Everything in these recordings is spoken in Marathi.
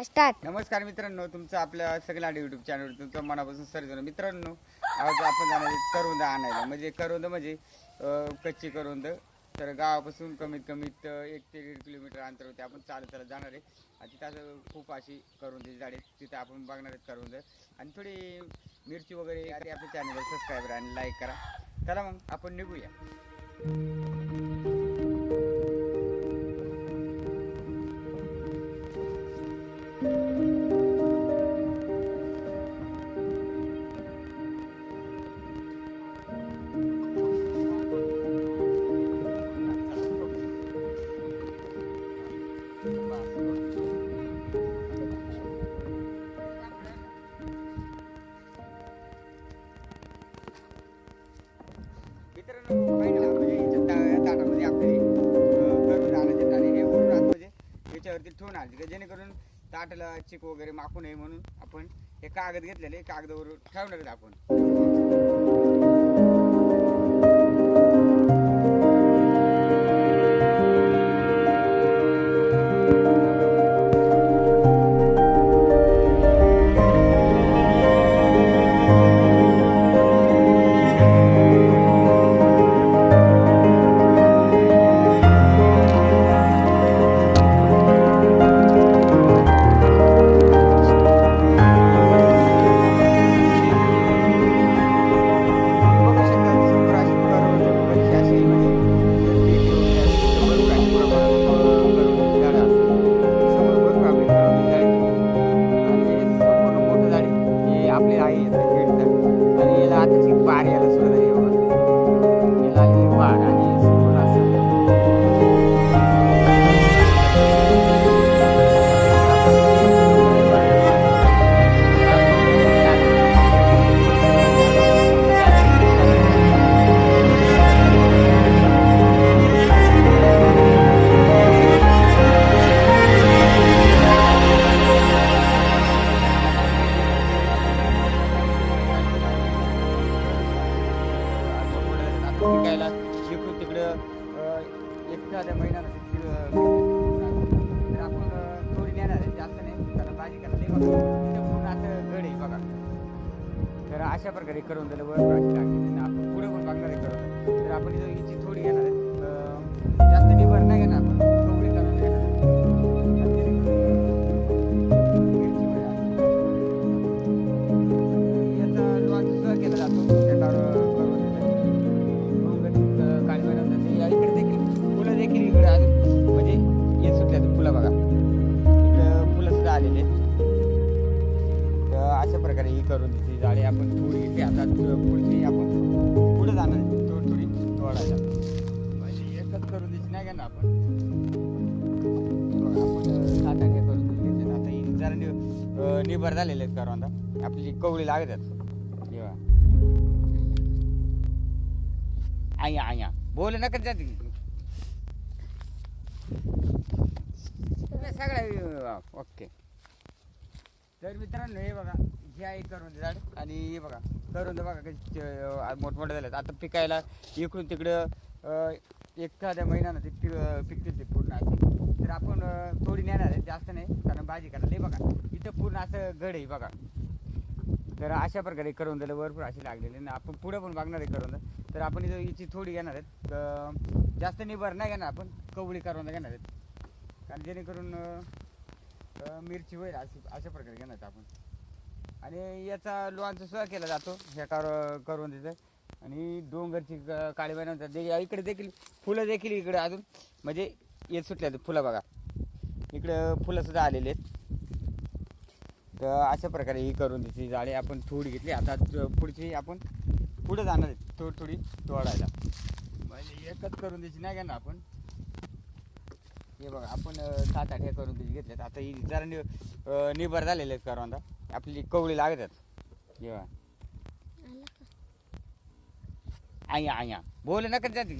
स्टार्ट. नमस्कार मित्रांनो, तुमचं आपल्या सगळ्या यूट्यूब चॅनल तुमचं मनापासून सर्व मित्रांनो. आज आपण जाणार आहे करोंद आणायला. म्हणजे करोंद म्हणजे कच्ची करोंद. तर गावापासून कमीत कमीत 1 ते 1.5 किलोमीटर अंतर होते. आपण चालत जाणार आहे आणि तिथं खूप अशी करोंदची झाडे, तिथं आपण बघणार आहेत करोंद. आणि थोडी मिरची वगैरे आधी आपल्या चॅनलला सबस्क्राईब आणि लाईक करा. चला मग आपण निघूया. मित्रांनो पाहिजे म्हणजे याच्या ताटामध्ये आपले करून आणायचे आणि हे वरून आत म्हणजे याच्यावरती ठेवून आणायचे जेणेकरून ताटाला चिक वगैरे माखू नये म्हणून आपण हे कागद घेतलेले कागदावर ठेवणार आहेत आपण. पिकायला इकडून तिकडं एखाद्या महिन्याला तर आपण थोडी नेणार आहे, जास्त नाही. कारण भाजी करायला पूर्ण असं गड आहे बघा. तर अशा प्रकारे करून दिलं वर लागते. आपण पुढे पण बघणार आहे करून. तर आपण हिची थोडी घेणार आहे, जास्त निभर नाही घेणार आपण, कवडी करून घेणार. याचा लॉन्च सुद्धा केला जातो त्याच्यावर इकडे देखील फुलं देखील इकडे अजून म्हणजे येत सुटल्या फुलं बघा. इकडं फुलं सुद्धा आलेले. तर अशा प्रकारे ही करून तिची झाडे आपण थोडी घेतली. आता पुढची आपण पुढे जाणार थोडी थोडी तोडायला. म्हणजे एकच करून द्यायची नाही का ना आपण. आपण 7-8 करून घेतले. आता ही जरा निभर झालेले आहेत करवंदा. आपली कवळी लागतात. आया आया बोल नका जाते सगळं ओके. तर मित्रांनो हे बघा, हे आहे करोंद झाड आणि हे बघा करोंद बघा कशी मोठमोठे झालेत. आता पिकायला इकडून तिकडं एखाद्या महिन्यानं ते पिकतील ते पूर्ण असे. तर आपण थोडी नेणार आहे, जास्त नाही. कारण भाजी करायला हे बघा इथं पूर्ण असं गड आहे बघा. तर अशा प्रकारे करोंदला भरपूर अशी लागलेली ना. आपण पुढे पण बघणार आहे करोंद. तर आपण इथं हिची थोडी घेणार आहेत, जास्त निभर नाही घेणार आपण, कवळी करोंद घेणार आहेत. कारण जेणेकरून मिरची होईल अशा प्रकारे घेणार आहेत आपण. आणि याचा लोणचं सुद्धा केला जातो ह्या करोंदीचं. आणि डोंगरची काळी बनवतात इकडे देखील फुलं देखील इकडे अजून म्हणजे येत सुटल्या फुलं बघा. इकडं फुलं सुद्धा आलेली आहेत. तर अशा प्रकारे ही करोंदीची झाडे आपण थोडी घेतली. आता पुढची आपण पुढे जाणार आहे थोडी थोडी तोडायला. म्हणजे एकच करोंदीची नाही घेणार आपण. हे बघा आपण 7-8 करोंदीची घेतल्यात. आता ही जरा निभर झालेले आहेत करवंदा. आपली कवळी लागतात. जेव्हा आया आया बोल नका जाते.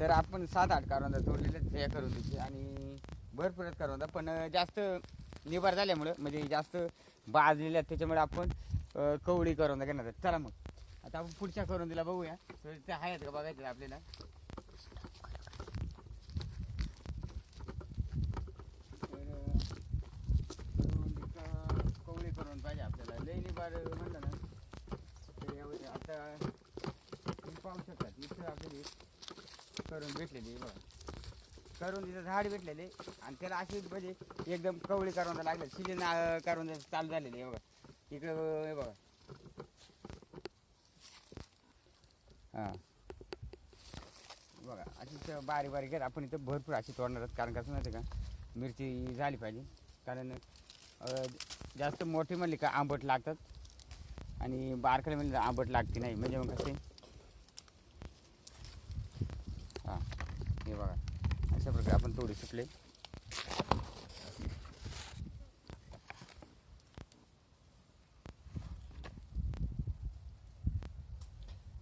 तर आपण 7-8 करवंदा तोडलेले हे करोंदीचे आणि भरपूर करवंदा, पण जास्त निभार झाल्यामुळं म्हणजे जास्त भाजलेल्या त्याच्यामुळे आपण कवळी करवंदा घेणार आहेत. चला मग आता आपण पुढच्या करवंदीला बघूया. तर ते आहेत का बघायचं आपल्याला. म्हणलं ना तर यावर आता तुम्ही पाहू शकतात इथं आपल्याला करून भेटलेली बघा, करून तिथं झाड भेटलेले आणि त्याला अशी म्हणजे एकदम कवळी करवंदा लागले, सिजन करवंदा चालू झालेली आहे बघा इकडं हे बघा. हां बघा अशीच बारीक बारीक आहेत. आपण इथं भरपूर अशी तोडणार आहोत, कारण कसं माहिती का मिरची झाली पाहिजे, कारण जास्त मोठी म्हणली का आंबट लागतात आणि बारकाली म्हणली आंबट लागते नाही, म्हणजे मग कसे हां हे बघा अशा प्रकारे आपण तोडू शकले.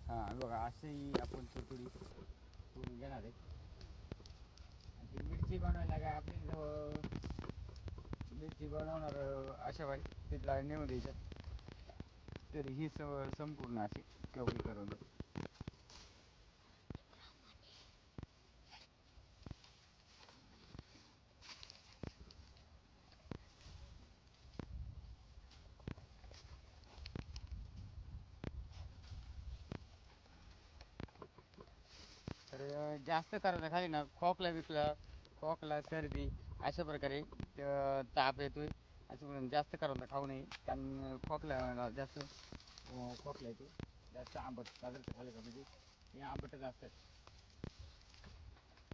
हां बघा असेही आपण थोडी तोडून घेणार आहे. आणि मिरची बनवायला काय आपली मिरची बनवणार अशा बाई तिथला नेऊन द्यायचं, तर ही संपूर्ण अशी कवळी करून तर जास्त करायला खाली ना खोकला सर्दी अशा प्रकारे ताप येतोय, असं म्हणून जास्त करायला खाऊ नये, कारण खोकला जास्त खोकला येतो, जास्त आंबट पदार्थ खाल्ले का म्हणजे हे आंबटच असतात.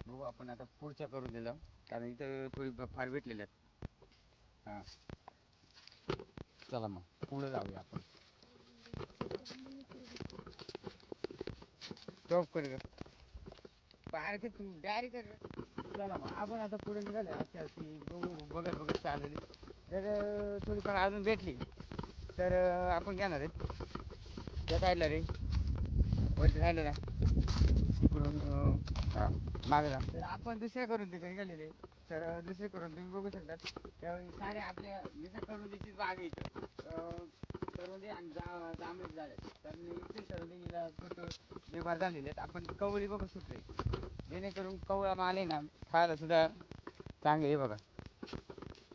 बघू आपण आता पुढच्या करून दिला, कारण इथं थोडी फार भेटलेले आहेत. हां चला मग पुढे जाऊया आपण. टॉप कर बाहेर तू डायरेक्ट. चला मग आपण आता पुढे निघाले, अशी अशी बघू बघत बघत चाललेली, तर थोडीफार अजून भेटली तर आपण घेणार आहेत. त्या काढला रे वरती राहिलं ना इकडून हां मागला, तर आपण दुसऱ्या करून तिथे निघालेले, तर दुसरे करून तुम्ही बघू शकतात. त्यावेळी सारे आपल्या दुसऱ्या करून त्याचीच बाग येतं करून आणि जांभळीच झाले, तर इथे करून फोटो बेमार झालेले आहेत. आपण कवळी बघू शकतो, जेणेकरून कवळा माल आहे ना खायला सुद्धा चांगले बघा.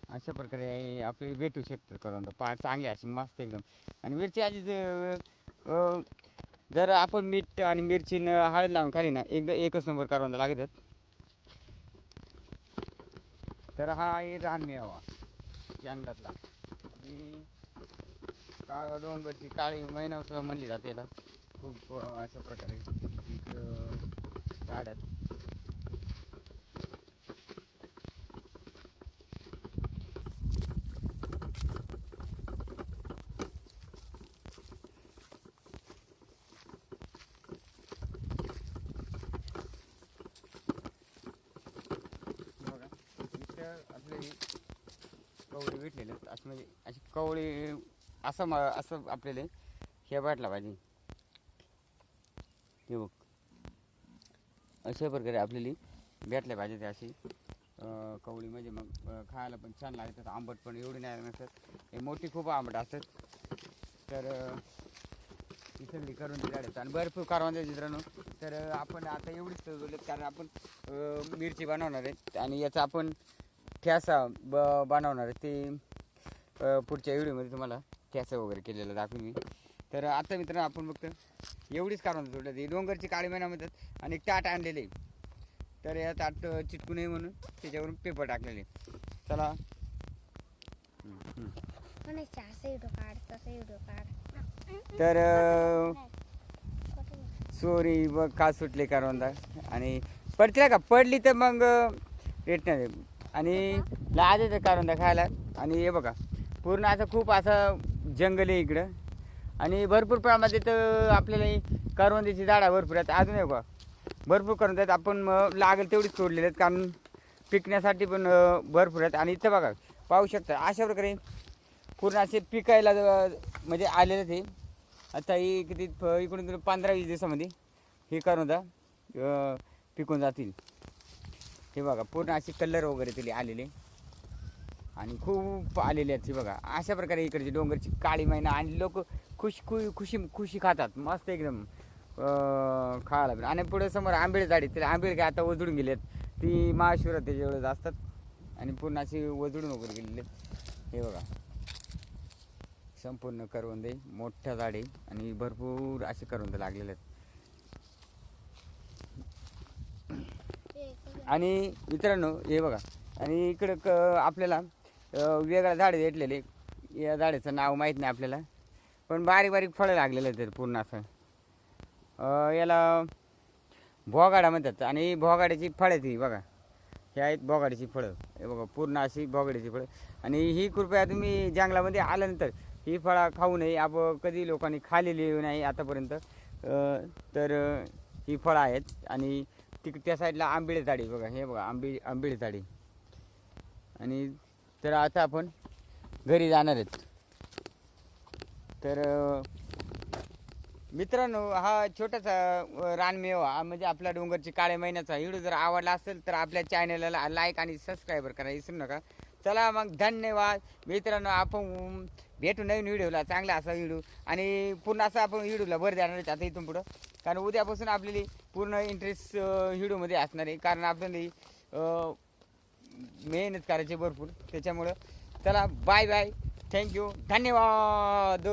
अशा प्रकारे आपली भेटू शकतं करून चांगली अशी मस्त एकदम. आणि मिरची आधी जर आपण मीठ आणि मिरची हळद लावून खाली ना एकच नंबर करवंदा लागतात. तर हा आहे रानमेवा जंगलातला, ही डोंगरची काळी मैना म्हणली जाते याला. खूप अशा प्रकारे झाडात बघा इथं आपले कवळी भेटलेले आहेत. असं म्हणजे अशी कवळी असं आपल्याला हे भेटला पाहिजे. हे बघ अशा प्रकारे आपल्याला भेटल्या पाहिजे ते अशी कवळी, म्हणजे मग खायला पण छान लागतात, आंबट पण एवढी नाही नसतात, हे मोठी खूप आंबट असतात. तर इथली करून दिल्या आणि भरपूर करवंदे मित्रांनो. तर आपण आता एवढीच बोलत, कारण आपण मिरची बनवणार आहे आणि याचा आपण ठ्यासा बनवणार आहे, ते पुढच्या व्हिडिओमध्ये तुम्हाला ठ्यासा वगैरे केलेलं दाखवून मी. तर आता मित्रांनो आपण फक्त एवढीच करवंद सोडलं, ती डोंगरची काळी मैना म्हणतात आणि ताट आणलेले, तर या ताट चिटकू नये म्हणून त्याच्यावरून पेपर टाकलेले. चला तर सोरी बघ का सुटले करवंदा, आणि पडतील का पडली तर मग भेटणार आहे. आणि लाज येते करवंदा खायला. आणि हे बघा पूर्ण असं खूप असं जंगल आहे इकडं, आणि भरपूर प्रमाणात इथं आपल्याला करवंदीची झाडं भरपूर आहेत. अजून आहे बघा भरपूर करवंद आहेत, आपण लागेल तेवढीच तोडलेले आहेत, कारण पिकण्यासाठी पण भरपूर आहेत. आणि इथं बघा पाहू शकता अशा प्रकारे पूर्ण असे पिकायला म्हणजे आलेले ते. आता ही किती इकडून 15-20 दिवसामध्ये हे करवंदा पिकून जातील. हे बघा पूर्ण असे कलर वगैरे तिथे आलेले आणि खूप आलेले आहेत. हे बघा अशा प्रकारे इकडची डोंगरची काळी मैना, आणि लोक खुशी खातात मस्त एकदम खायला. आणि पुढे समोर आंबेड झाडी, तिला आंबेड काय आता उजळून गेलेत, ती महाशिवरात्रीच्या वेळेस असतात आणि पूर्ण अशी उजळून वगैरे गेलेले. हे बघा संपूर्ण करवंदे मोठ्या झाडे आणि भरपूर असे करवंद लागलेले आहेत. आणि मित्रांनो हे बघा, आणि इकडं आपल्याला वेगळं झाड भेटलेले. या झाडाचं नाव माहीत नाही आपल्याला, पण बारीक बारीक फळं लागलेले आहेत पूर्ण असं. याला भोगाडा म्हणतात. आणि भोगाड्याची फळं ती बघा, हे आहेत भोगाड्याची फळं. हे बघा पूर्ण अशी भोगाड्याची फळं. आणि ही कृपया तुम्ही जंगलामध्ये आल्यानंतर ही फळं खाऊ नये. आपण कधी लोकांनी खाल्लेली नाही आतापर्यंत. तर ही फळं आहेत. आणि त्या साईडला आंबिळे झाडी बघा, हे बघा आंबिळे झाडी. आणि तर आता आपण घरी जाणार आहेत. तर मित्रांनो, हा छोटासा रानमेवा म्हणजे आपला डोंगरची काळ्या महिन्याचा व्हिडिओ जर आवडला असेल तर आपल्या चॅनलला लाईक आणि सबस्क्राईबर करायला विसरू नका. चला मग, धन्यवाद मित्रांनो. आपण भेटू नवीन व्हिडिओला, चांगला असा व्हिडिओ. आणि पूर्ण असा आपण व्हिडिओला भर देणार आहे आता इथून पुढं. कारण उद्यापासून आपल्याला पूर्ण इंटरेस्ट व्हिडिओमध्ये असणार आहे. कारण आपल्याला मेहनत करायची भरपूर. त्याच्यामुळं चला, बाय बाय, थँक्यू, धन्यवाद.